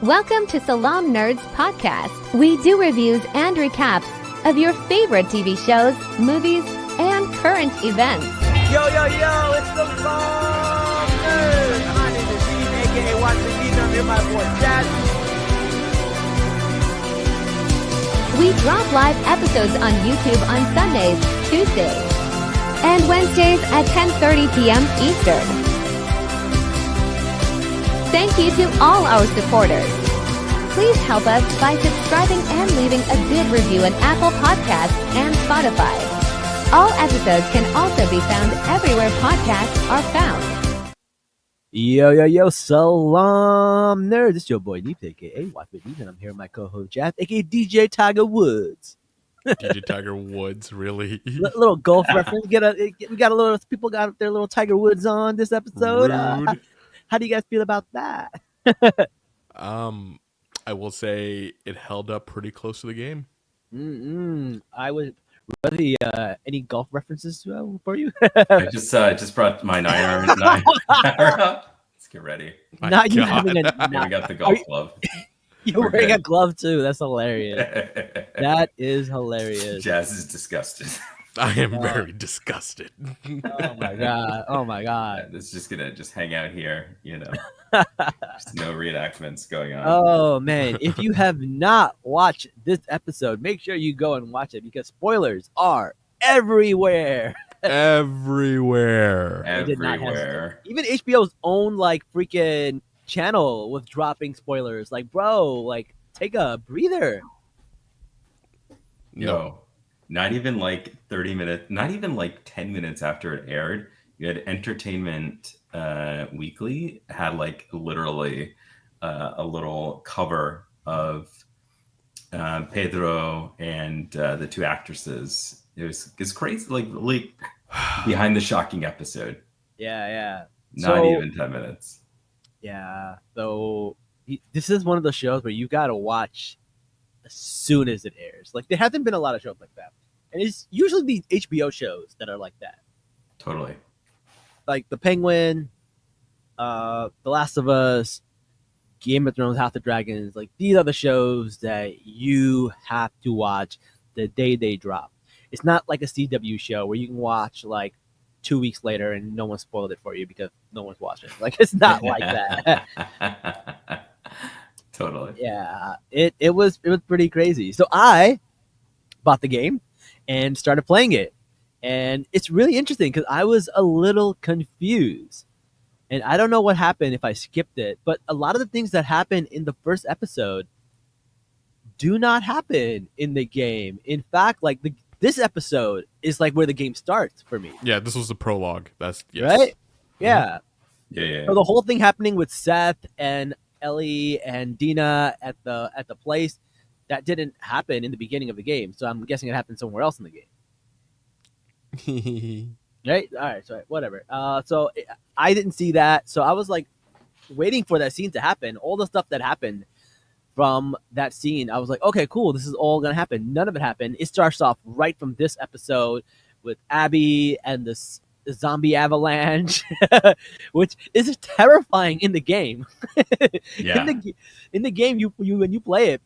Welcome to Salaam Nerds Podcast. We do reviews and recaps of your favorite TV shows, movies, and current events. Yo, it's the Salaam Nerds. My name is Steve, aka Watch the Beat. I'm here, my boy Jazz. We drop live episodes on YouTube on Sundays, Tuesdays, and Wednesdays at 10:30 p.m. Eastern. Thank you to all our supporters. Please help us by subscribing and leaving a good review on Apple Podcasts and Spotify. All episodes can also be found everywhere podcasts are found. Yo, Salaam Nerds. It's your boy Deep, aka Watch the Beat, and I'm here with my co-host Jazz, aka DJ Tiger Woods. DJ Tiger Woods, really? Little golf reference. We got a little people got their little Tiger Woods on this episode. How do you guys feel about that? I will say it held up pretty close to the game. I would. Really, any golf references for you? I just brought my 9 iron up. Let's get ready. Not you having a. We got the golf glove. You're wearing a glove too. That's hilarious. That is hilarious. Jazz is disgusted. I am very disgusted. Oh my god. It's just gonna hang out here, Just no reenactments going on. Oh man, if you have not watched this episode, make sure you go and watch it because spoilers are everywhere. Everywhere. Even HBO's own freaking channel was dropping spoilers. Bro, take a breather. No. Not even 30 minutes, not even 10 minutes after it aired, you had Entertainment Weekly had literally a little cover of Pedro and the two actresses. It's crazy, behind the shocking episode. Yeah. Not even 10 minutes. Yeah. So this is one of those shows where you gotta watch as soon as it airs. There haven't been a lot of shows like that. And it's usually these HBO shows that are like that. Totally. Like The Penguin, The Last of Us, Game of Thrones, House of Dragons. These are the shows that you have to watch the day they drop. It's not like a CW show where you can watch 2 weeks later and no one spoiled it for you because no one's watching. It's not like that. Totally. Yeah. It was pretty crazy. So I bought the game and started playing it. And it's really interesting because I was a little confused. And I don't know what happened if I skipped it, but a lot of the things that happened in the first episode do not happen in the game. In fact, this episode is where the game starts for me. Yeah, this was the prologue. That's yes. Right? Yeah. Yeah. So the whole thing happening with Seth and Ellie and Dina at the place, that didn't happen in the beginning of the game. So I'm guessing it happened somewhere else in the game. Right? All right. So whatever. So I didn't see that. So I was waiting for that scene to happen. All the stuff that happened from that scene, I was like, okay, cool. This is all going to happen. None of it happened. It starts off right from this episode with Abby and the zombie avalanche, which is terrifying in the game. Yeah. In the game, you when you play it,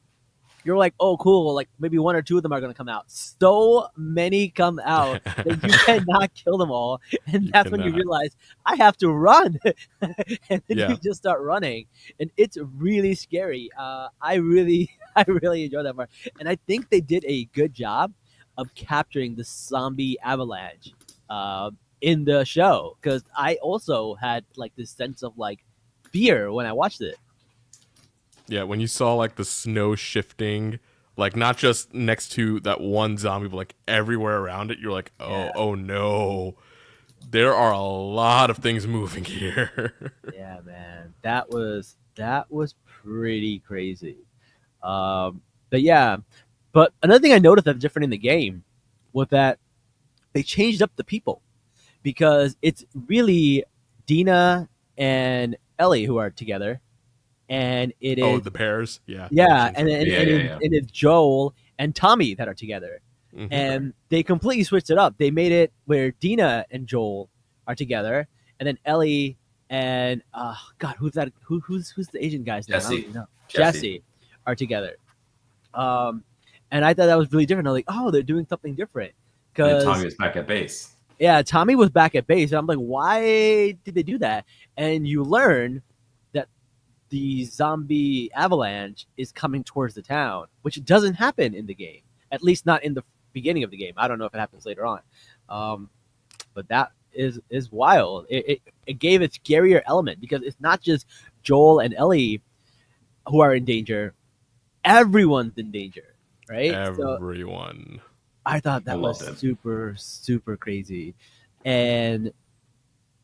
you're like, oh, cool. Maybe one or two of them are going to come out. So many come out that you cannot kill them all. And that's when you realize I have to run. And then you just start running. And it's really scary. I really enjoy that part. And I think they did a good job of capturing the zombie avalanche in the show. Because I also had this sense of fear when I watched it. Yeah, when you saw the snow shifting, not just next to that one zombie, but everywhere around it, you're like, oh no, there are a lot of things moving here. Yeah, man, that was pretty crazy. But another thing I noticed that's different in the game was that they changed up the people because it's really Dina and Ellie who are together. And it is the pairs, yeah, and it's Joel and Tommy that are together, and they completely switched it up. They made it where Dina and Joel are together, and then Ellie and God, who's that? Who's the Asian guy's name? I don't Jesse. even know. Jesse. Jesse are together. And I thought that was really different. I'm like, oh, they're doing something different. And then Because Tommy was back at base. yeah, Tommy was back at base, and I'm like, why did they do that? And you learn that the zombie avalanche is coming towards the town, which doesn't happen in the game. At least not in the beginning of the game. I don't know if it happens later on. But that is wild. It gave a scarier element because it's not just Joel and Ellie who are in danger. Everyone's in danger, right? So Everyone. I thought I that was loved it. super, super crazy. And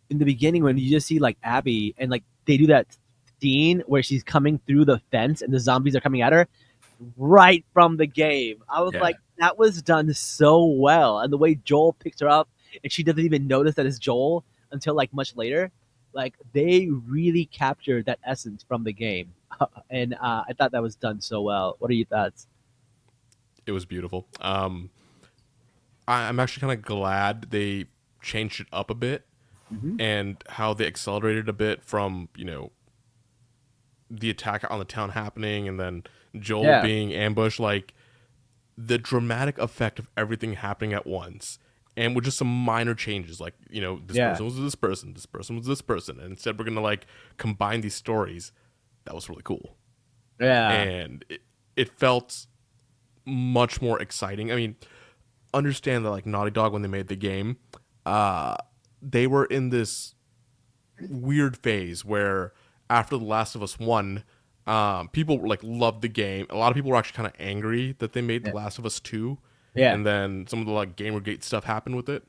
in the beginning, when you just see like Abby and like they do that scene where she's coming through the fence and the zombies are coming at her right from the game. I was Yeah. like, that was done so well. And the way Joel picks her up and she doesn't even notice that it's Joel until like much later. Like they really captured that essence from the game. And I thought that was done so well. What are your thoughts? It was beautiful. I'm actually kind of glad they changed it up a bit Mhm. and how they accelerated a bit from, the attack on the town happening and then Joel Yeah. being ambushed, like the dramatic effect of everything happening at once. And with just some minor changes, like, this Yeah. person was this person was this person. And instead we're going to like combine these stories. That was really cool. Yeah. And it felt much more exciting. I mean, understand that like Naughty Dog, when they made the game, they were in this weird phase where after The Last of Us 1, people like loved the game. A lot of people were actually kind of angry that they made Yeah. The Last of Us 2. Yeah. And then some of the like Gamergate stuff happened with it.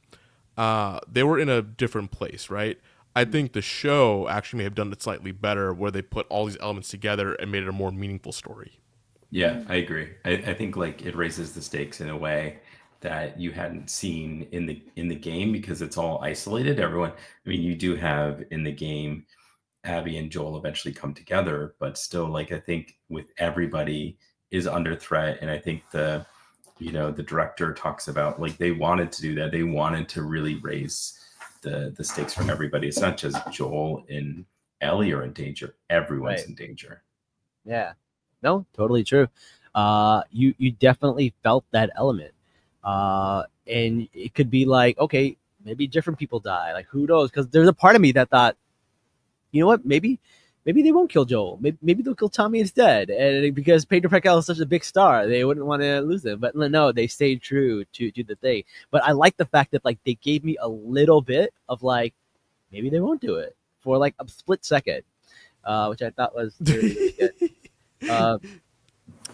They were in a different place, right? I think the show actually may have done it slightly better, where they put all these elements together and made it a more meaningful story. Yeah, I agree. I think like it raises the stakes in a way that you hadn't seen in the game because it's all isolated. Everyone, I mean, you do have in the game Abby and Joel eventually come together, but still, like I think with everybody is under threat, and I think the director talks about like they wanted to do that. They wanted to really raise the stakes for everybody. It's not just Joel and Ellie are in danger. Everyone's Right. in danger. Yeah. No, totally true. You definitely felt that element. And it could be like, okay, maybe different people die. Like who knows? Because there's a part of me that thought, you know what, maybe they won't kill Joel. Maybe they'll kill Tommy instead. And because Pedro Pascal is such a big star, they wouldn't want to lose him. But no, they stayed true to the thing. But I like the fact that like they gave me a little bit of like maybe they won't do it for like a split second, which I thought was really, really good.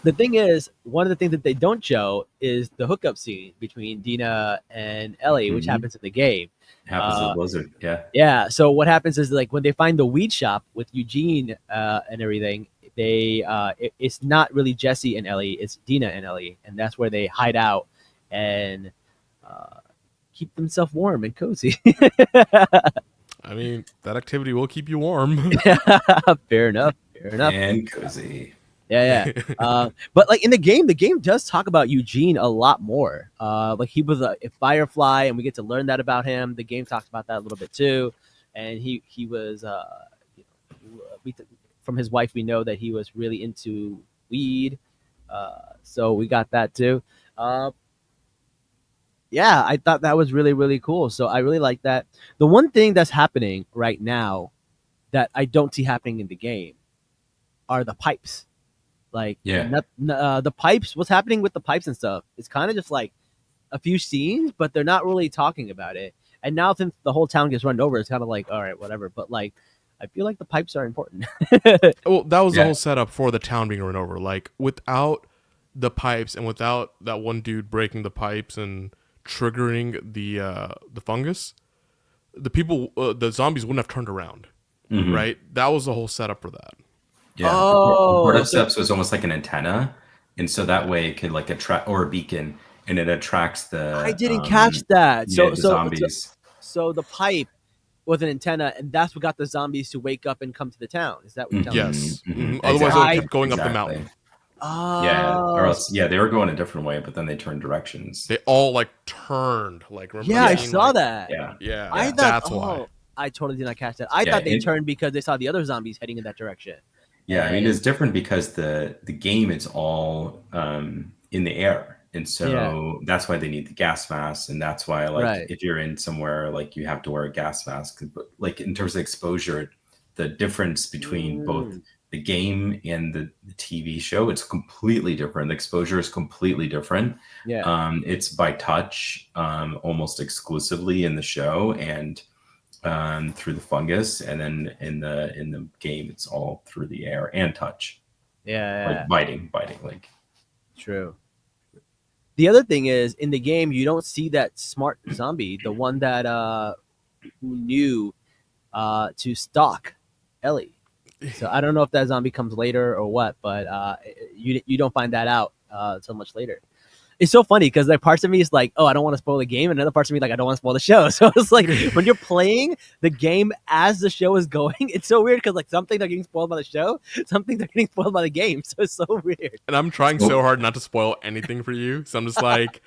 The thing is, one of the things that they don't show is the hookup scene between Dina and Ellie, which Mhm. happens in the game. Happens to the Blizzard. Yeah. Yeah. So what happens is like when they find the weed shop with Eugene and everything, it's not really Jesse and Ellie, it's Dina and Ellie, and that's where they hide out and keep themselves warm and cozy. I mean, that activity will keep you warm. Fair enough. Fair enough. And cozy. Yeah. But like in the game does talk about Eugene a lot more. Like he was a Firefly, and we get to learn that about him. The game talks about that a little bit too, and he was from his wife we know that he was really into weed. So we got that too. Yeah, I thought that was really, really cool. So I really like that. The one thing that's happening right now that I don't see happening in the game are the pipes. Like, Yeah. the pipes, what's happening with the pipes and stuff, it's kind of just like a few scenes, but they're not really talking about it. And now since the whole town gets run over, it's kind of like, all right, whatever. But like, I feel like the pipes are important. Well, that was the Yeah. whole setup for the town being run over. Like, without the pipes and without that one dude breaking the pipes and triggering the fungus, the zombies wouldn't have turned around, Mhm. right? That was the whole setup for that. Yeah. Oh, the okay. cordyceps was almost like an antenna, and so that way it could like attract, or a beacon, and it attracts the. I didn't catch that. Yeah, the So zombies. so the pipe was an antenna, and that's what got the zombies to wake up and come to the town. Is that what you're telling me? Yes. Mhm. Otherwise, Exactly. they would keep going up the Exactly. mountain. Yeah, or Oh, else, yeah, they were going a different way, but then they turned directions. They all like turned. Like, remember yeah, that I scene? saw Like, that. Yeah, Yeah, I thought, that's why. I totally did not catch that. I Yeah, thought they turned because they saw the other zombies heading in that direction. Yeah, I mean it's different because the game it's all in the air, and so that's why they need the gas mask, and that's why like if you're in somewhere like you have to wear a gas mask. But like in terms of exposure, the difference between both the game and the TV show, it's completely different. The exposure is completely different. It's by touch almost exclusively in the show, and through the fungus, and then in the game it's all through the air and touch. Like biting like. True. The other thing is in the game you don't see that smart zombie, the one that who knew to stalk Ellie. So I don't know if that zombie comes later or what, but you don't find that out so much later. It's so funny because like parts of me is like, oh, I don't want to spoil the game, and other parts of me like I don't want to spoil the show. So it's like when you're playing the game as the show is going, it's so weird because like some things are getting spoiled by the show, some things are getting spoiled by the game. So it's so weird. And I'm trying so hard not to spoil anything for you, so I'm just like,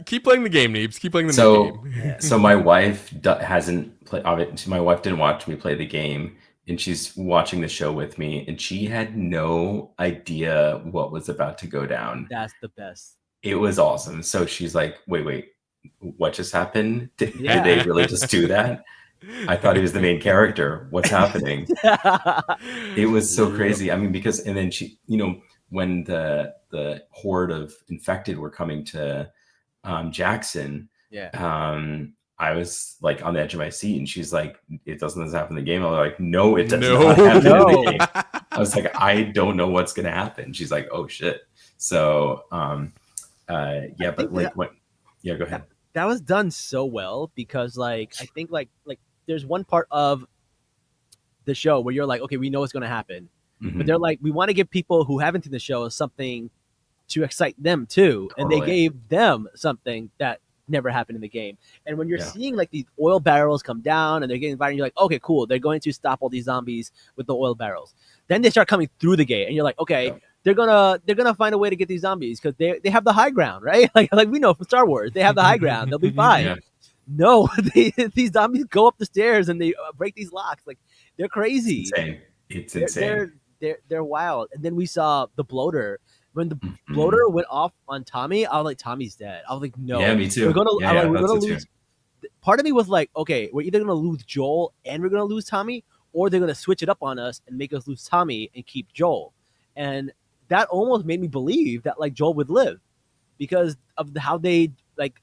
keep playing the game, Neebs. Keep playing the game. So my wife hasn't played. My wife didn't watch me play the game, and she's watching the show with me, and she had no idea what was about to go down. That's the best. It was awesome. So she's like, wait, what just happened? Did they really just do that? I thought he was the main character. What's happening? It was so crazy. I mean, because, and then she, when the horde of infected were coming to Jackson, I was like on the edge of my seat, and she's like, it doesn't happen in the game. I was like, no, it does not happen in the game. I was like, I don't know what's going to happen. She's like, oh shit. So, but like what? Yeah, go ahead. That was done so well because like I think like there's one part of the show where you're like, okay, we know what's going to happen, but they're like, we want to give people who haven't seen the show something to excite them too, and they gave them something that never happened in the game. And when you're seeing like these oil barrels come down and they're getting invited, you're like, okay, cool, they're going to stop all these zombies with the oil barrels. Then they start coming through the gate, and you're like, okay. They're gonna find a way to get these zombies because they have the high ground, right? Like we know from Star Wars, they have the high ground. They'll be fine. No, these zombies go up the stairs and they break these locks. Like they're crazy. It's insane. They're wild. And then we saw the bloater. When the bloater went off on Tommy, I was like, Tommy's dead. I was like, no. Yeah, me too. We're gonna lose. Part of me was like, okay, we're either gonna lose Joel and we're gonna lose Tommy, or they're gonna switch it up on us and make us lose Tommy and keep Joel. And that almost made me believe that like Joel would live because of how they like,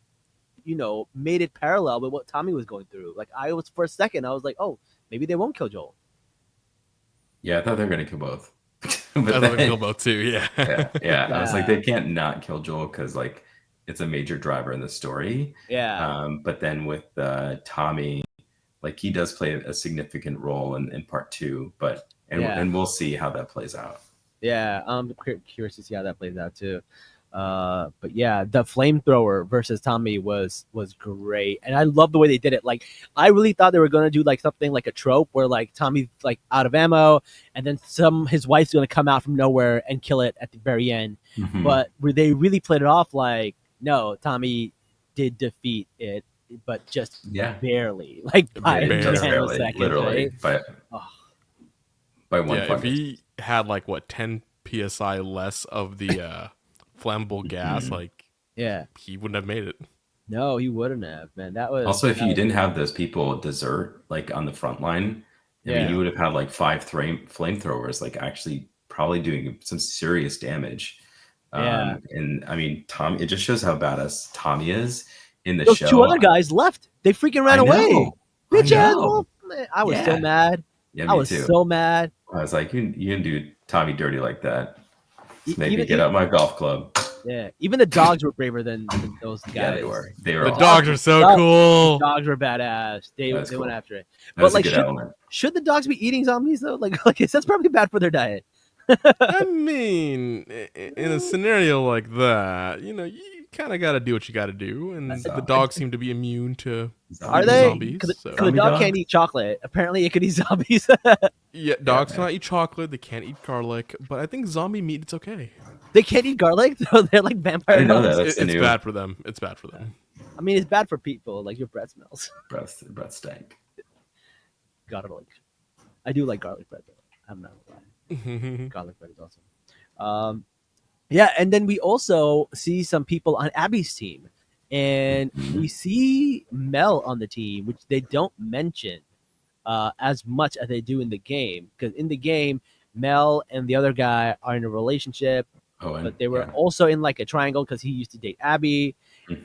made it parallel with what Tommy was going through. Like for a second, I was like, oh, maybe they won't kill Joel. Yeah, I thought they were going to kill both. But I thought they kill both too. Yeah. I was like, they can't not kill Joel because like it's a major driver in the story. Yeah. But then with Tommy, like he does play a significant role in part 2, and we'll see how that plays out. Yeah, I'm curious to see how that plays out too. But yeah, the flamethrower versus Tommy was great, and I love the way they did it. Like, I really thought they were gonna do like something like a trope where like Tommy's like out of ammo, and then his wife's gonna come out from nowhere and kill it at the very end. But where they really played it off like, no, Tommy did defeat it, but just barely, like by barely, seconds, literally, right? by one. Yeah, if he had like 10 psi less of the flammable gas, like he wouldn't have made it. No, he wouldn't have, man. That was also if you didn't have those people desert like on the front line. I mean, you would have had like 5 flamethrowers, like actually probably doing some serious damage. And I mean, Tom, it just shows how badass Tommy is in the show. 2 other guys left. They freaking ran away. Bitch ass. I was so mad. Yeah, I was so mad. I was like, you didn't do Tommy dirty like that. Just make me get out my golf club. Yeah, even the dogs were braver than those guys. Yeah, they were. The dogs are so cool. The dogs were badass. They went after it. But like, should the dogs be eating zombies though? Like that's probably bad for their diet. I mean, in a scenario like that, you kind of got to do what you got to do, and the dogs seem to be immune to zombies. Because the dog can't eat chocolate. Apparently, it could eat zombies. Yeah, dogs cannot eat chocolate. They can't eat garlic, but I think zombie meat, it's okay. They can't eat garlic? They're like vampire dogs. I know that. It's bad for them. It's bad for them. I mean, it's bad for people. Like your breath smells. Breath stank. garlic. I do like garlic bread though. I'm not gonna lie. Garlic bread is awesome. Yeah, and then we also see some people on Abby's team, and we see Mel on the team, which they don't mention as much as they do in the game. Because in the game, Mel and the other guy are in a relationship, but they were also in like a triangle because he used to date Abby.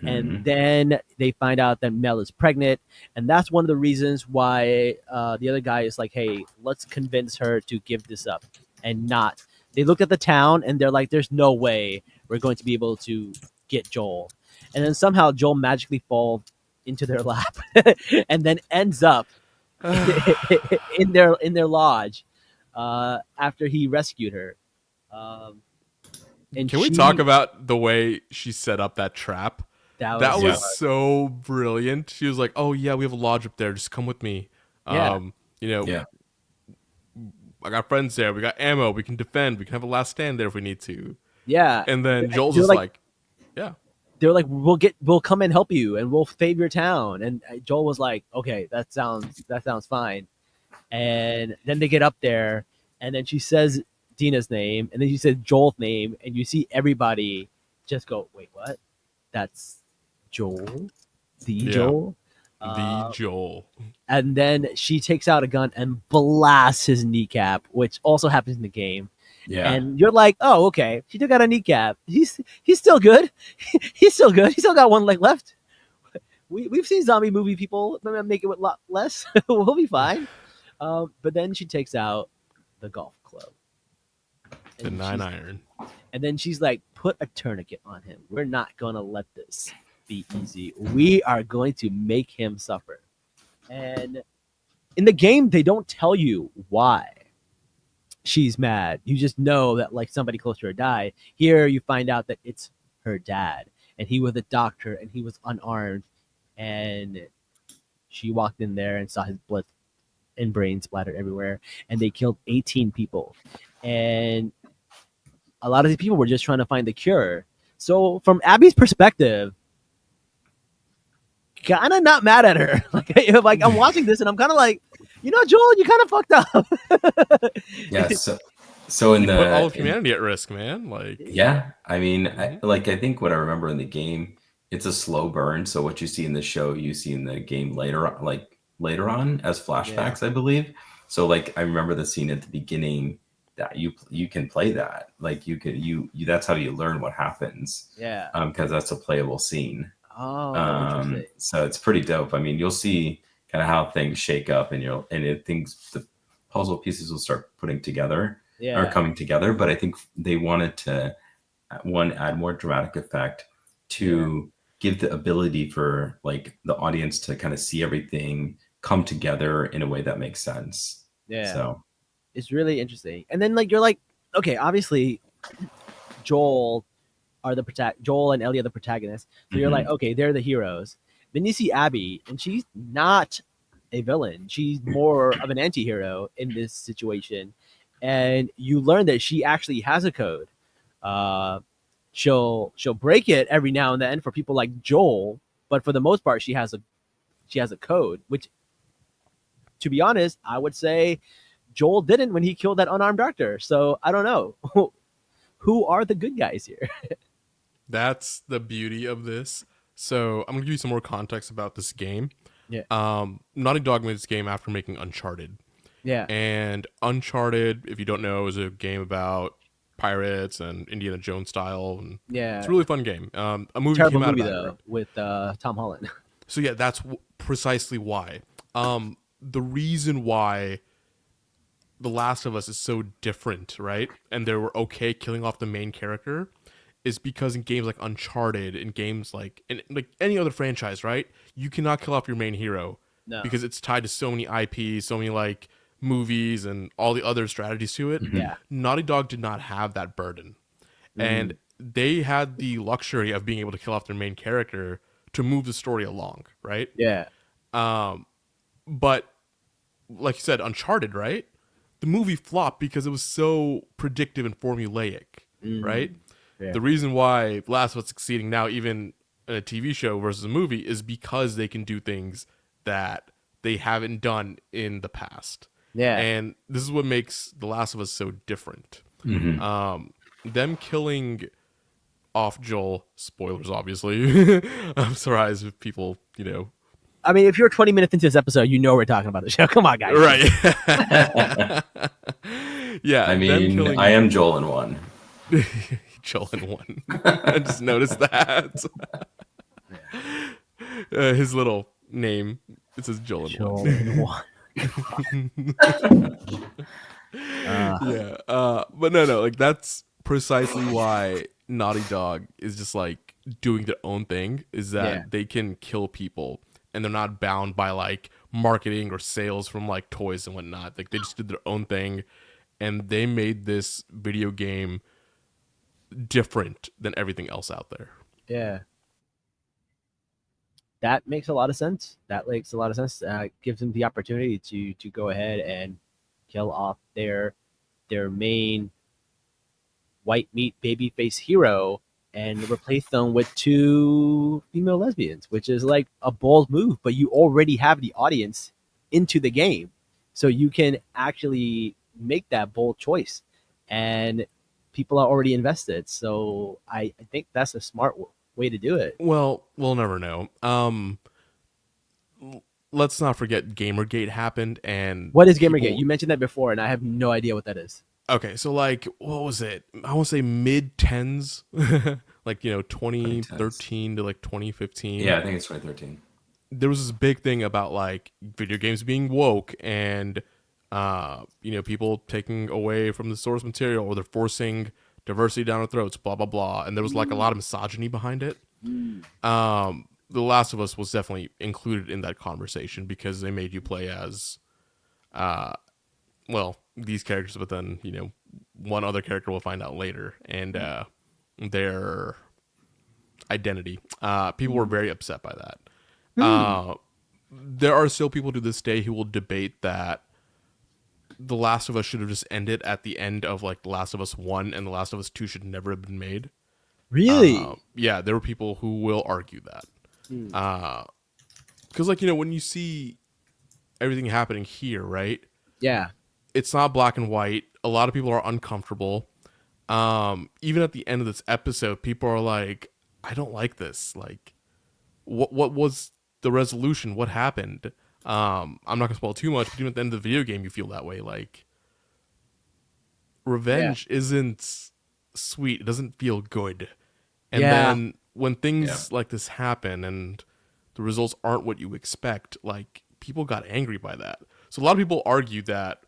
And then they find out that Mel is pregnant, and that's one of the reasons why the other guy is like, "Hey, let's convince her to give this up and not." They looked at the town and they're like, "There's no way we're going to be able to get Joel," and then somehow Joel magically falls into their lap, and then ends up in their lodge after he rescued her. And Can we talk about the way she set up that trap? That was so brilliant. She was like, "Oh yeah, we have a lodge up there. Just come with me. Yeah. I got friends there. We got ammo. We can defend. We can have a last stand there if we need to." Yeah. And then Joel's just like, "Yeah." They're like, we'll come and help you, and we'll save your town. And Joel was like, "Okay, that sounds fine." And then they get up there, and then she says Dina's name, and then she says Joel's name, and you see everybody just go, "Wait, what? That's Joel, Joel, the Joel." And then she takes out a gun and blasts his kneecap, which also happens in the game. Yeah. And you're like, "Oh, okay. She took out a kneecap. He's still good. He's still good. He's still got one leg left." We've seen zombie movie people make it with a lot less. We'll be fine. But then she takes out the golf club, The 9-iron. and then she's like, "Put a tourniquet on him. We're not gonna let this be easy. We are going to make him suffer." And in the game, they don't tell you why she's mad. You just know that like somebody close to her died. Here, you find out that it's her dad, and he was a doctor, and he was unarmed, and she walked in there and saw his blood and brain splattered everywhere, and they killed 18 people. And a lot of these people were just trying to find the cure. So from Abby's perspective, kind of not mad at her. Like I'm watching this and I'm kind of like, Joel, you kind of fucked up. Yeah. So in you the put all of humanity at risk, man. Like, yeah, I mean, I think what I remember in the game, it's a slow burn. So what you see in the show, you see in the game later on as flashbacks, I believe. So like I remember the scene at the beginning that you can play that, like you that's how you learn what happens. Yeah. Because that's a playable scene. Oh, interesting. So it's pretty dope. I mean, you'll see kind of how things shake up, and the puzzle pieces will start putting together or coming together. But I think they wanted to add more dramatic effect to give the ability for like the audience to kind of see everything come together in a way that makes sense. Yeah. So it's really interesting. And then like you're like, okay, obviously Joel and Ellie are the protagonists. So you're like, okay, they're the heroes. Then you see Abby, and she's not a villain. She's more of an anti-hero in this situation. And you learn that she actually has a code. She'll break it every now and then for people like Joel, but for the most part, she has a code. Which, to be honest, I would say Joel didn't when he killed that unarmed doctor. So I don't know. Who are the good guys here? That's the beauty of this. So I'm gonna give you some more context about this game. Yeah. Naughty Dog made this game after making Uncharted. Yeah. And Uncharted, if you don't know, is a game about pirates and Indiana Jones style. And it's a really fun game. A movie Terrible came out movie about though, it, right? with Tom Holland. So yeah, that's precisely why. The reason why The Last of Us is so different, right? And they were okay killing off the main character is because in games like Uncharted, in games like any other franchise, right? You cannot kill off your main hero because it's tied to so many IPs, so many like movies and all the other strategies to it. Yeah. Naughty Dog did not have that burden. And they had the luxury of being able to kill off their main character to move the story along, right? Yeah. But like you said, Uncharted, right? The movie flopped because it was so predictive and formulaic, right? Yeah. The reason why Last of Us is succeeding now, even in a TV show versus a movie, is because they can do things that they haven't done in the past. Yeah. And this is what makes The Last of Us so different. Them killing off Joel, spoilers obviously. I'm surprised if people, I mean, if you're 20 minutes into this episode, you know we're talking about the show. Come on, guys. right. Yeah, I them mean, killing I am Joel in one. Joel in one. I just noticed that. His little name, it says Joel in Joel one. in one. Yeah, but no, like that's precisely why Naughty Dog is just like doing their own thing. Is that they can kill people and they're not bound by like marketing or sales from like toys and whatnot. Like they just did their own thing, and they made this video game different than everything else out there. Yeah. That makes a lot of sense. Gives them the opportunity to go ahead and kill off their main white meat babyface hero and replace them with 2 female lesbians, which is like a bold move, but you already have the audience into the game. So you can actually make that bold choice and people are already invested. So I think that's a smart way to do it. Well, we'll never know. Let's not forget Gamergate happened, and What is Gamergate? You mentioned that before, and I have no idea what that is. Okay, so like, what was it? I want to say mid tens, like 2013 to like 2015. Yeah, I think it's 2013. There was this big thing about like video games being woke and people taking away from the source material, or they're forcing diversity down our throats, blah blah blah. And there was like a lot of misogyny behind it. The Last of Us was definitely included in that conversation because they made you play as these characters, but then one other character we'll find out later, and their identity. People were very upset by that. There are still people to this day who will debate that The Last of Us should have just ended at the end of like The Last of Us 1, and The Last of Us 2 should never have been made. Really? Yeah, there were people who will argue that. Because when you see everything happening here, right? Yeah. It's not black and white. A lot of people are uncomfortable. Even at the end of this episode, people are like, I don't like this. Like, what was the resolution? What happened? I'm not going to spoil too much, but even at the end of the video game, you feel that way. Like, revenge isn't sweet. It doesn't feel good. And then when things like this happen and the results aren't what you expect, like, people got angry by that. So a lot of people argue that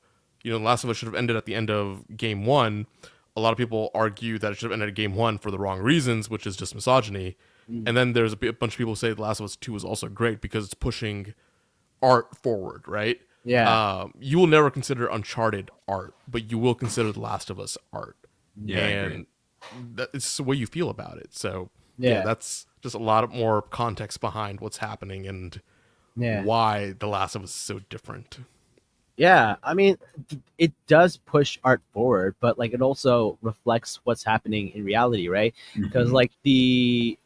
The Last of Us should have ended at the end of game 1. A lot of people argue that it should have ended at game 1 for the wrong reasons, which is just misogyny. And then there's a bunch of people who say The Last of Us 2 is also great because it's pushing art forward, right? Yeah. You will never consider Uncharted art, but you will consider The Last of Us art. Yeah, and it's the way you feel about it. So Yeah. that's just a lot of more context behind what's happening and why The Last of Us is so different. Yeah, I mean, it does push art forward, but like it also reflects what's happening in reality, right? Because like the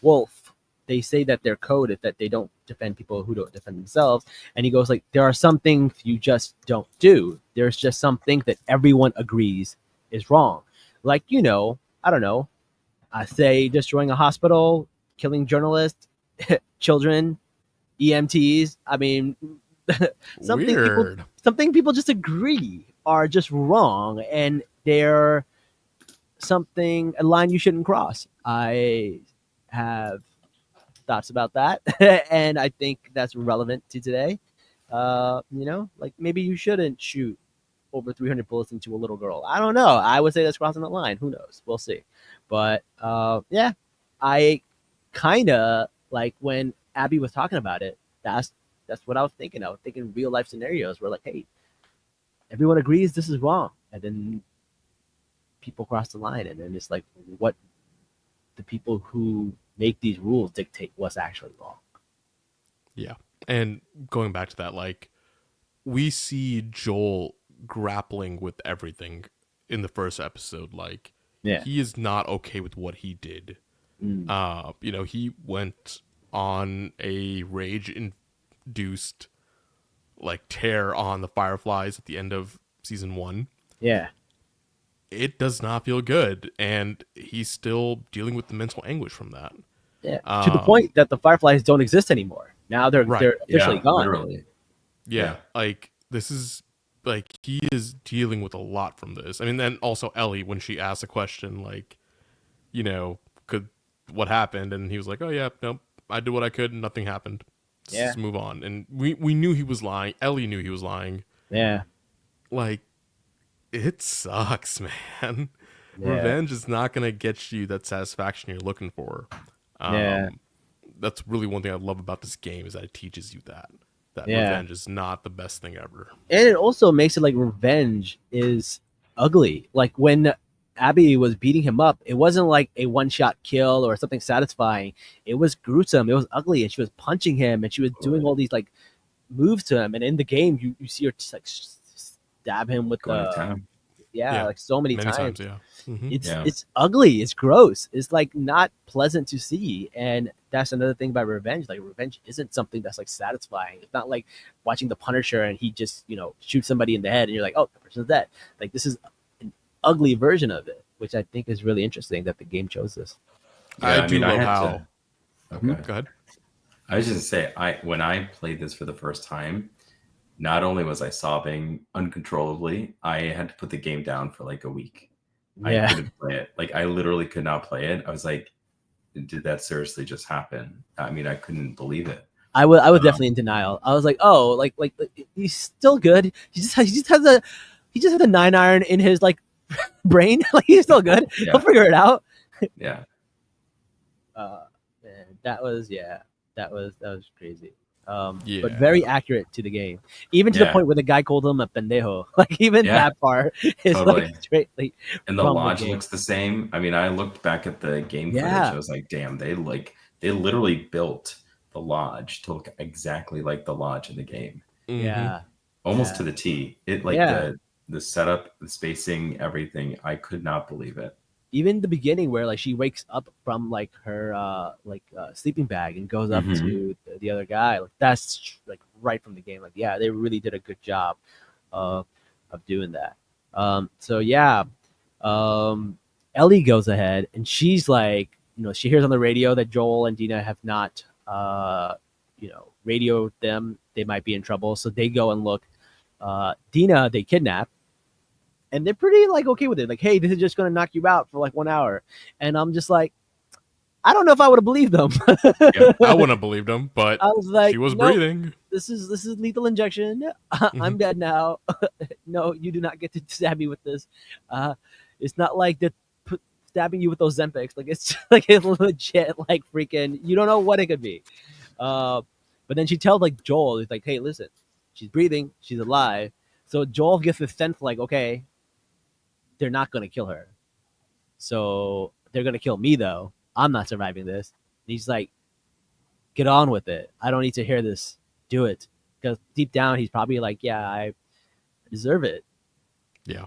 wolf, they say that their code is that they don't defend people who don't defend themselves, and he goes like, there are some things you just don't do. There's just some things that everyone agrees is wrong. Like I don't know, I say destroying a hospital, killing journalists, children, EMTs. I mean. Something people just agree are just wrong, and they're a line you shouldn't cross. I have thoughts about that, and I think that's relevant to today. Like maybe you shouldn't shoot over 300 bullets into a little girl. I don't know. I would say that's crossing the line. Who knows? We'll see. But I kind of like when Abby was talking about it. That's what I was thinking. I was thinking real life scenarios where like, hey, everyone agrees this is wrong. And then people cross the line. And then it's like, what the people who make these rules dictate what's actually wrong. Yeah. And going back to that, like, we see Joel grappling with everything in the first episode. Like, he is not okay with what he did. He went on a rage induced like tear on the Fireflies at the end of season 1. Yeah. It does not feel good, and he's still dealing with the mental anguish from that. Yeah. To the point that the Fireflies don't exist anymore. Now they're Right. they're officially Yeah, gone. literally. Yeah, like this is like he is dealing with a lot from this. I mean, then also Ellie, when she asked a question like, you know, could what happened, and he was like, oh yeah, nope, I did what I could, and nothing happened. Let's Yeah. just move on. And we knew he was lying. Ellie knew he was lying. Yeah. Like, it sucks, man. Yeah. Revenge is not gonna get you that satisfaction you're looking for. Yeah. That's really one thing I love about this game is that it teaches you that Yeah. revenge is not the best thing ever. And it also makes it like revenge is ugly. Like when Abby was beating him up, it wasn't like a one-shot kill or something satisfying. It was gruesome. It was ugly, and she was punching him, and she was doing all these like moves to him. And in the game, you see her just like stab him with Going to the town. yeah, like so many Many times. times, yeah. Mhm. It's ugly. It's gross. It's like not pleasant to see. And that's another thing about revenge. Like revenge isn't something that's like satisfying. It's not like watching The Punisher and he just shoots somebody in the head and you're like, oh, the person's dead. Like this is an ugly version of it, which I think is really interesting that the game chose this. I do love had how. Okay. Go ahead. I was just gonna say, when I played this for the first time, not only was I sobbing uncontrollably, I had to put the game down for like a week. I couldn't play it. Like I literally could not play it. I was like, did that seriously just happen? I mean, I couldn't believe it. I was definitely in denial. I was like, oh, like he's still good. He just has a 9-iron in his like brain. Like he's still good. Yeah. He'll figure it out. Yeah. Man, that was crazy. Yeah. But very accurate to the game, even to the Yeah. point where the guy called him a pendejo. Like even Yeah. that part is Totally. like straight. Like, And the from lodge game. looks the same. I mean, I looked back at the game footage. Yeah. I was like, damn, they literally built the lodge to look exactly like the lodge in the game. Mhm. Yeah, Almost Yeah. to the T. It like Yeah. the setup, the spacing, everything. I could not believe it. even the beginning where like she wakes up from like her sleeping bag and goes up Mhm. to the other guy. Like that's like right from the game. Like yeah, they really did a good job of doing that. So yeah, Ellie goes ahead and she's like, she hears on the radio that Joel and Dina have not, radioed them. They might be in trouble, so they go and look. Dina, they kidnap, and they're pretty like okay with it. Like, hey, this is just gonna knock you out for like 1 hour, and I'm just like, I don't know if I would have believed them. Yeah, I wouldn't have believed him, but I was like, she was nope, breathing. This is lethal injection. I'm dead now. No, you do not get to stab me with this. It's not like they're stabbing you with those Zempics. Like it's like it's legit. Like freaking, you don't know what it could be. But then she tells like Joel, he's like, hey, listen, she's breathing, she's alive. So Joel gets the sense like, okay, they're not gonna kill her. So they're gonna kill me though. I'm not surviving this. And he's like, get on with it. I don't need to hear this. Do it. Because deep down he's probably like, yeah, I deserve it. Yeah.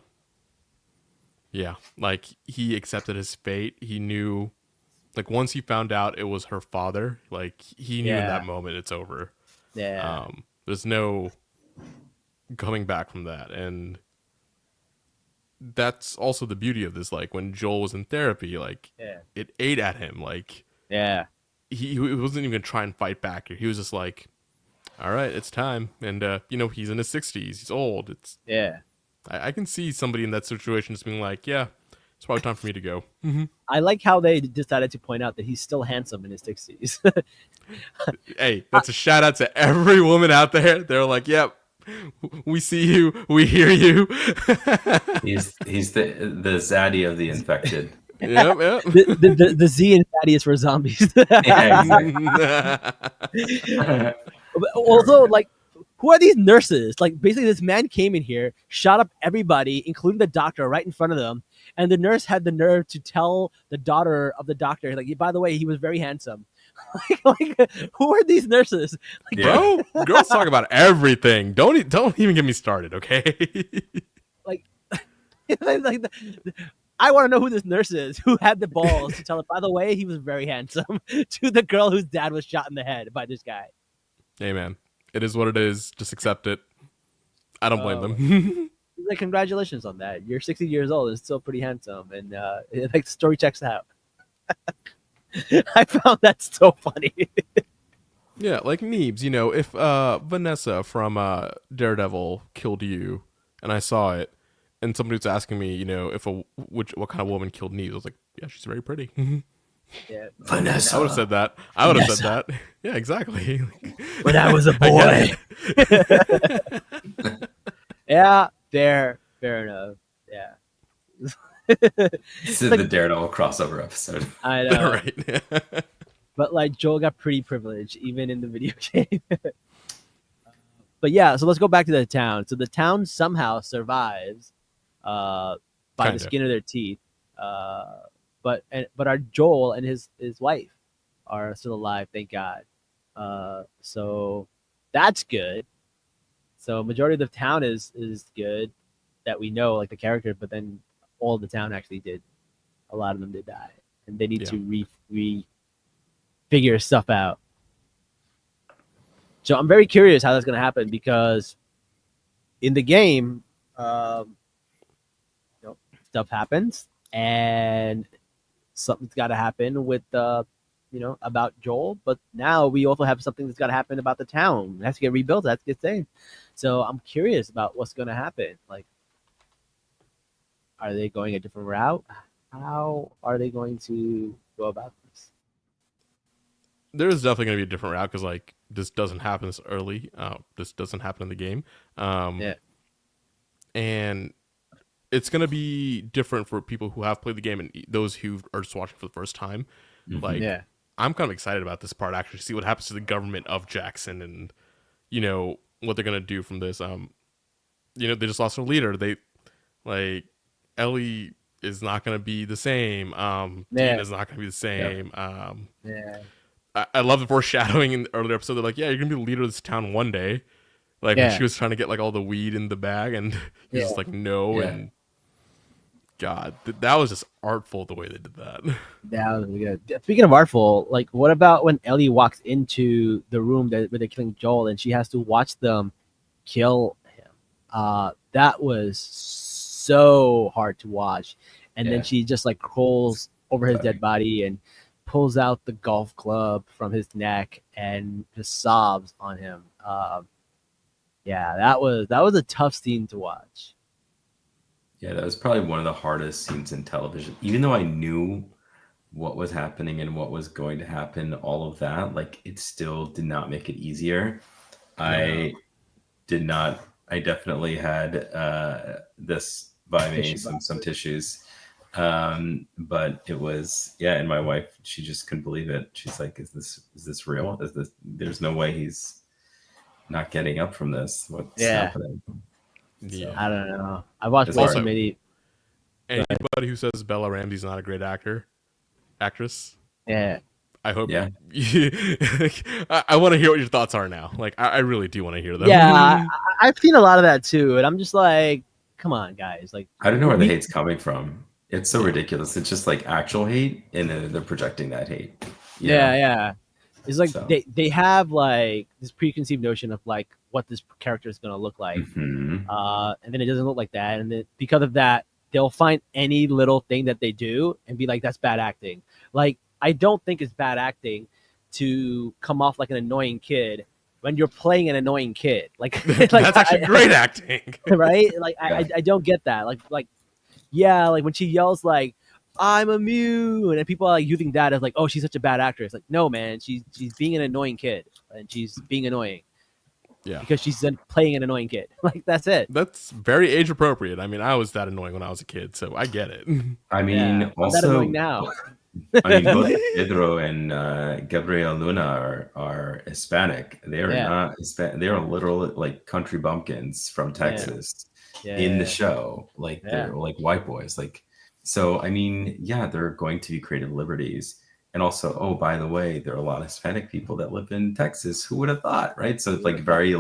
Yeah. Like he accepted his fate. He knew, like once he found out it was her father, like he knew in that moment it's over. Yeah. There's no coming back from that. And that's also the beauty of this. Like when Joel was in therapy, like it ate at him. Like he wasn't even gonna try and fight back. He was just like, all right, it's time. And he's in his 60s. He's old. It's I can see somebody in that situation just being like, yeah, it's probably time for me to go. Mm-hmm. I like how they decided to point out that he's still handsome in his 60s. Hey, that's a shout out to every woman out there. They're like, yep, we see you, we hear you. He's the zaddy of the infected. Yep. the Z in Thaddeus for zombies. Yeah, Also, like, who are these nurses? Like, basically, this man came in here, shot up everybody, including the doctor, right in front of them. And the nurse had the nerve to tell the daughter of the doctor, like, by the way, he was very handsome. like, who are these nurses? Like, Bro, girls talk about everything. Don't even get me started, okay? like I want to know who this nurse is who had the balls to tell her, by the way, he was very handsome to the girl whose dad was shot in the head by this guy. Hey, man. It is what it is. Just accept it. I don't blame Oh. them. Like, congratulations on that. You're 60 years old. It's still pretty handsome, and like the story checks out. I found that so funny. Yeah, like Neebs, if Vanessa from Daredevil killed you and I saw it and somebody was asking me, if what kind of woman killed Neebs, I was like, yeah, she's very pretty. Yeah, Vanessa. I would have said that. I would have said that. Yeah, exactly. when I was a I boy. get Yeah, fair enough. Yeah. This is the Daredevil crossover episode. I it. know. Right. But like Joel got pretty privileged even in the video game. But yeah, so let's go back to the town. So the town somehow survives by Kinda. the skin of their teeth. But our Joel and his wife are still alive, thank God. So that's good. So majority of the town is good that we know, like the character, but then all the town actually did. A lot of them did die, and they need to figure stuff out. So I'm very curious how that's going to happen because in the game, stuff happens and something's got to happen with about Joel. But now we also have something that's got to happen about the town. It has to get rebuilt. It has to get saved. So I'm curious about what's going to happen. Like, are they going a different route? How are they going to go about this? There's definitely going to be a different route because like this doesn't happen this early. This doesn't happen in the game. And it's going to be different for people who have played the game and those who are just watching for the first time. Mm-hmm. Like, I'm kind of excited about this part, actually, see what happens to the government of Jackson and, what they're going to do from this. They just lost their leader. Ellie is not going to be the same. Dean is not going to be the same. I love the foreshadowing in the earlier episode. They're like, yeah, you're going to be the leader of this town one day. Like, when she was trying to get, like, all the weed in the bag, and he's just like, no, and God, that was just artful the way they did that. That was good. Speaking of artful, like, what about when Ellie walks into the room where they're killing Joel, and she has to watch them kill him? That was so hard to watch. And then she just, like, crawls over his dead body and pulls out the golf club from his neck and just sobs on him. That was a tough scene to watch. Yeah, that was probably one of the hardest scenes in television. Even though I knew what was happening and what was going to happen, all of that, like, it still did not make it easier. I definitely had this by me, some tissues. But it was, and my wife, she just couldn't believe it. She's like, is this real? There's no way he's not getting up from this. What's happening? Yeah. I don't know. I watched Also, so many. Anybody who says Bella Ramsey's not a great actress. Yeah. I hope. Yeah. I want to hear what your thoughts are now. Like, I really do want to hear them. Yeah, I've seen a lot of that too, and I'm just like, come on, guys. Like, I don't know where the hate's coming from. It's so ridiculous. It's just like actual hate, and then they're projecting that hate. Yeah. It's like they have like this preconceived notion of like what this character is going to look like, and then it doesn't look like that, and then because of that, they'll find any little thing that they do and be like, that's bad acting. Like, I don't think it's bad acting to come off like an annoying kid when you're playing an annoying kid. Like that's actually great acting, right? Like, I don't get that. Like when she yells like, I'm immune, and people are like using that as like, oh, she's such a bad actress. Like, no, man, she's being an annoying kid, and she's being annoying. Yeah, because she's playing an annoying kid. Like, that's it. That's very age appropriate. I mean, I was that annoying when I was a kid, so I get it. I mean, also I'm that annoying now. I mean, both Pedro and Gabriel Luna are Hispanic. They are not Hispanic. They are literal like country bumpkins from Texas in the show. Like, they're like white boys. Like, so I mean, they're going to be creative liberties. And also, oh, by the way, there are a lot of Hispanic people that live in Texas. Who would have thought, right? So it's like very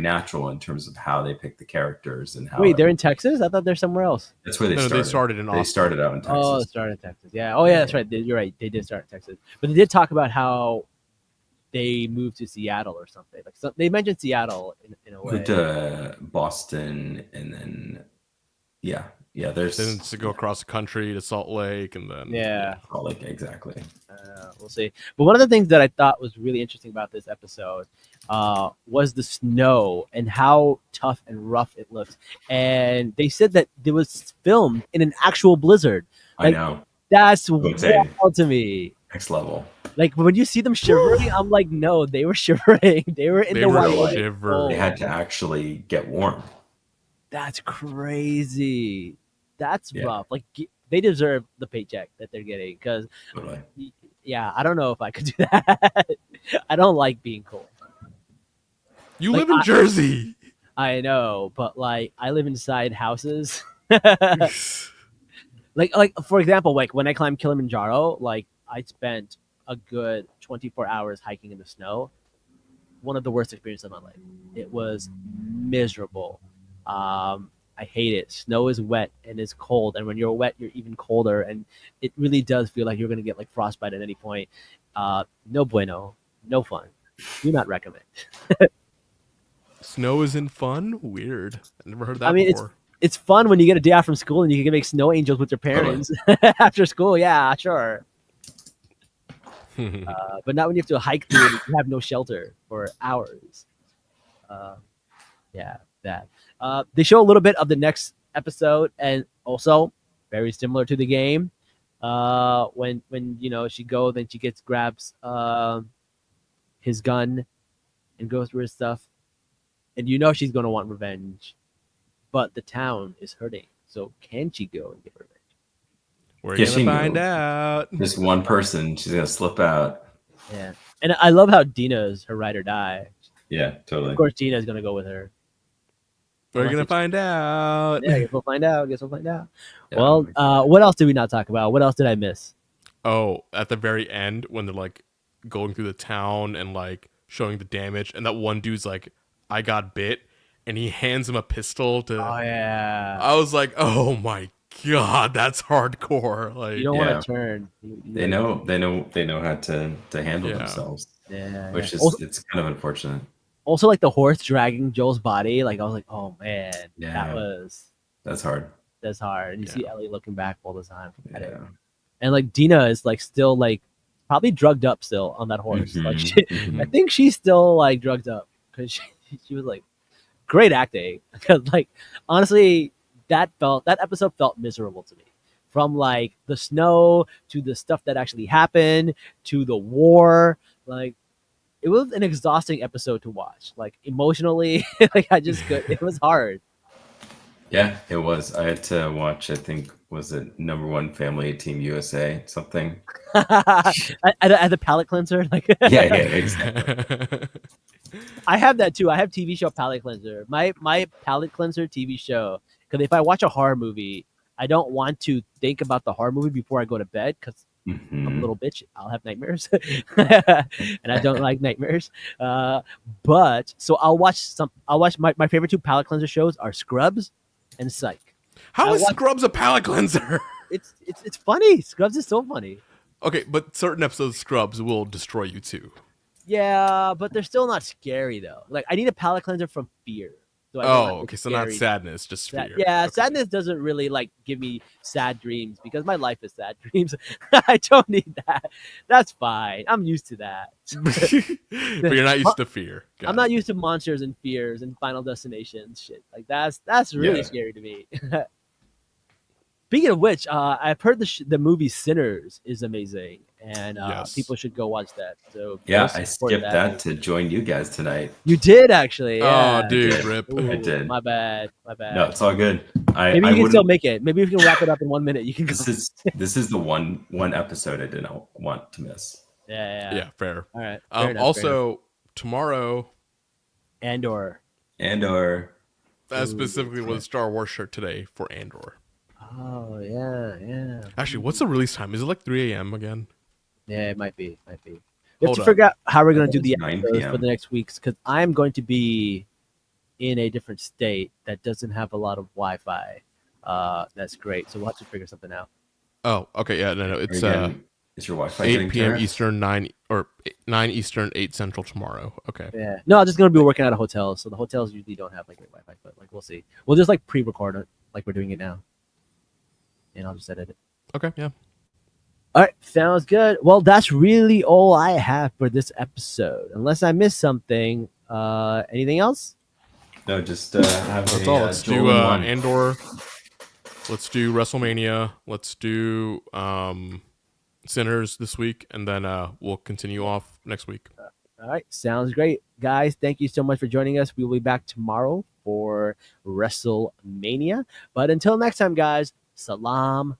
natural in terms of how they pick the characters and how. Wait, they're in Texas? I thought they're somewhere else. That's where they started. They started in Austin. They started out in Texas. Oh, they started in Texas. Yeah. Oh, yeah, that's right. You're right. They did start in Texas, but they did talk about how they moved to Seattle or something. Like they mentioned Seattle in a way. Moved to Boston, and then there's Then to go across the country to Salt Lake, and then Yeah. like exactly. We'll see. But one of the things that I thought was really interesting about this episode was the snow and how tough and rough it looked. And they said that it was filmed in an actual blizzard. I know. That's insane. wild to me. Next level. Like when you see them shivering, I'm like, no, they were shivering. They were in They the were wild. shivering. They had to actually get warm. That's crazy. That's Yeah. rough. Like they deserve the paycheck that they're getting because, Totally. yeah, I don't know if I could do that. I don't like being cold. You Like, live in Jersey. I know, but like I live inside houses. like for example, like when I climbed Kilimanjaro, like I spent a good 24 hours hiking in the snow. One of the worst experiences of my life. It was miserable. I hate it. Snow is wet and it's cold, and when you're wet, you're even colder, and it really does feel like you're gonna get like frostbite at any point. No bueno, no fun. Do not recommend. Snow isn't fun? Weird. I never heard that I mean, before. it's fun when you get a day off from school and you can make snow angels with your parents after school. Yeah, sure. But not when you have to hike through it and you have no shelter for hours. Yeah, that. They show a little bit of the next episode, and also very similar to the game. When she goes, then she grabs his gun and goes through his stuff, and she's gonna want revenge, but the town is hurting. So can she go and get revenge? We're Yeah, gonna she find knew. out. Just one person, she's gonna slip out. Yeah, and I love how Dina's her ride or die. Yeah, totally. Of course, Dina's gonna go with her. We're gonna find out. Yeah, I guess we'll find out. Yeah. Well, what else did we not talk about? What else did I miss? Oh, at the very end when they're like going through the town and like showing the damage, and that one dude's like, "I got bit," and he hands him a pistol to. Oh yeah. I was like, "Oh my god, that's hardcore!" Like, You don't Yeah. want to turn. They know how to handle Yeah. themselves, Yeah. which is also, it's kind of unfortunate. also, like the horse dragging Joel's body. Like I was like, oh man, Yeah. That's hard. that's hard. And you see Yeah. Ellie looking back all the time. Yeah. And like Dina is like still like probably drugged up still on that horse. Like Mhm. I think she's still like drugged up because she was like great acting. Because like honestly, that episode felt miserable to me. From like the snow to the stuff that actually happened to the war, like it was an exhausting episode to watch. Like emotionally, like I just could. It was hard. Yeah, it was. I had to watch. I think was it #1 Family Team USA something. At the palate cleanser, like Yeah, exactly. I have that too. I have TV show palate cleanser. My palate cleanser TV show. Because if I watch a horror movie, I don't want to think about the horror movie before I go to bed because I'm a Mhm. little bitch. I'll have nightmares, and I don't like nightmares. But so I'll watch my favorite two palate cleanser shows are Scrubs and Psych. how I is watched- Scrubs a palate cleanser? It's funny. Scrubs is so funny. Okay, but certain episodes of Scrubs will destroy you too. Yeah, but they're still not scary though. Like I need a palate cleanser from fear. So I don't Oh, like okay, the so not scary- sadness, just Sad- fear. yeah, Okay. sadness doesn't really like give me sad dreams because my life is sad dreams. I don't need that. That's fine. I'm used to that. But you're not used to fear. Got I'm it. not used to monsters and fears and Final Destinations shit. Like that's really Yeah. scary to me. Speaking of which, I've heard the movie Sinners is amazing, and Yes. people should go watch that. So Yeah, go I support skipped that to join you guys tonight. You did actually. Yeah. Oh, dude, did. rip. Ooh, I did. My bad. No, it's all good. Maybe you I can wouldn't. still make it. Maybe we can wrap it up in 1 minute. You can go. This is the one episode I didn't want to miss. Yeah. Yeah, fair. All right. Fair enough, fair enough. Also, tomorrow, Andor. Andor. that specifically was a Star Wars shirt today for Andor. Oh yeah. Actually, what's the release time? Is it like 3 a.m. again? Yeah, it might be. We have Hold to up. figure out how we're going I to do think the it's 9 episodes for p.m. the next weeks because I'm going to be in a different state that doesn't have a lot of Wi-Fi. That's great. So we'll have to figure something out. Oh, okay. Yeah, no. It's Again, Is your Wi-Fi 8 getting p.m. tariffed? Eastern, 9 Eastern, 8 Central tomorrow. Okay. Yeah. No, I'm just gonna be working at a hotel, so the hotels usually don't have like great Wi-Fi, but like we'll see. We'll just like pre-record it, like we're doing it now, and I'll just edit it. Okay. Yeah. All right, sounds good. Well, that's really all I have for this episode, unless I missed something. Anything else? No, just have That's a all. Let's Joel do and one. Andor. Let's do WrestleMania. Let's do Sinners this week, and then we'll continue off next week. All right, sounds great. Guys, thank you so much for joining us. We will be back tomorrow for WrestleMania. But until next time, guys, Salaam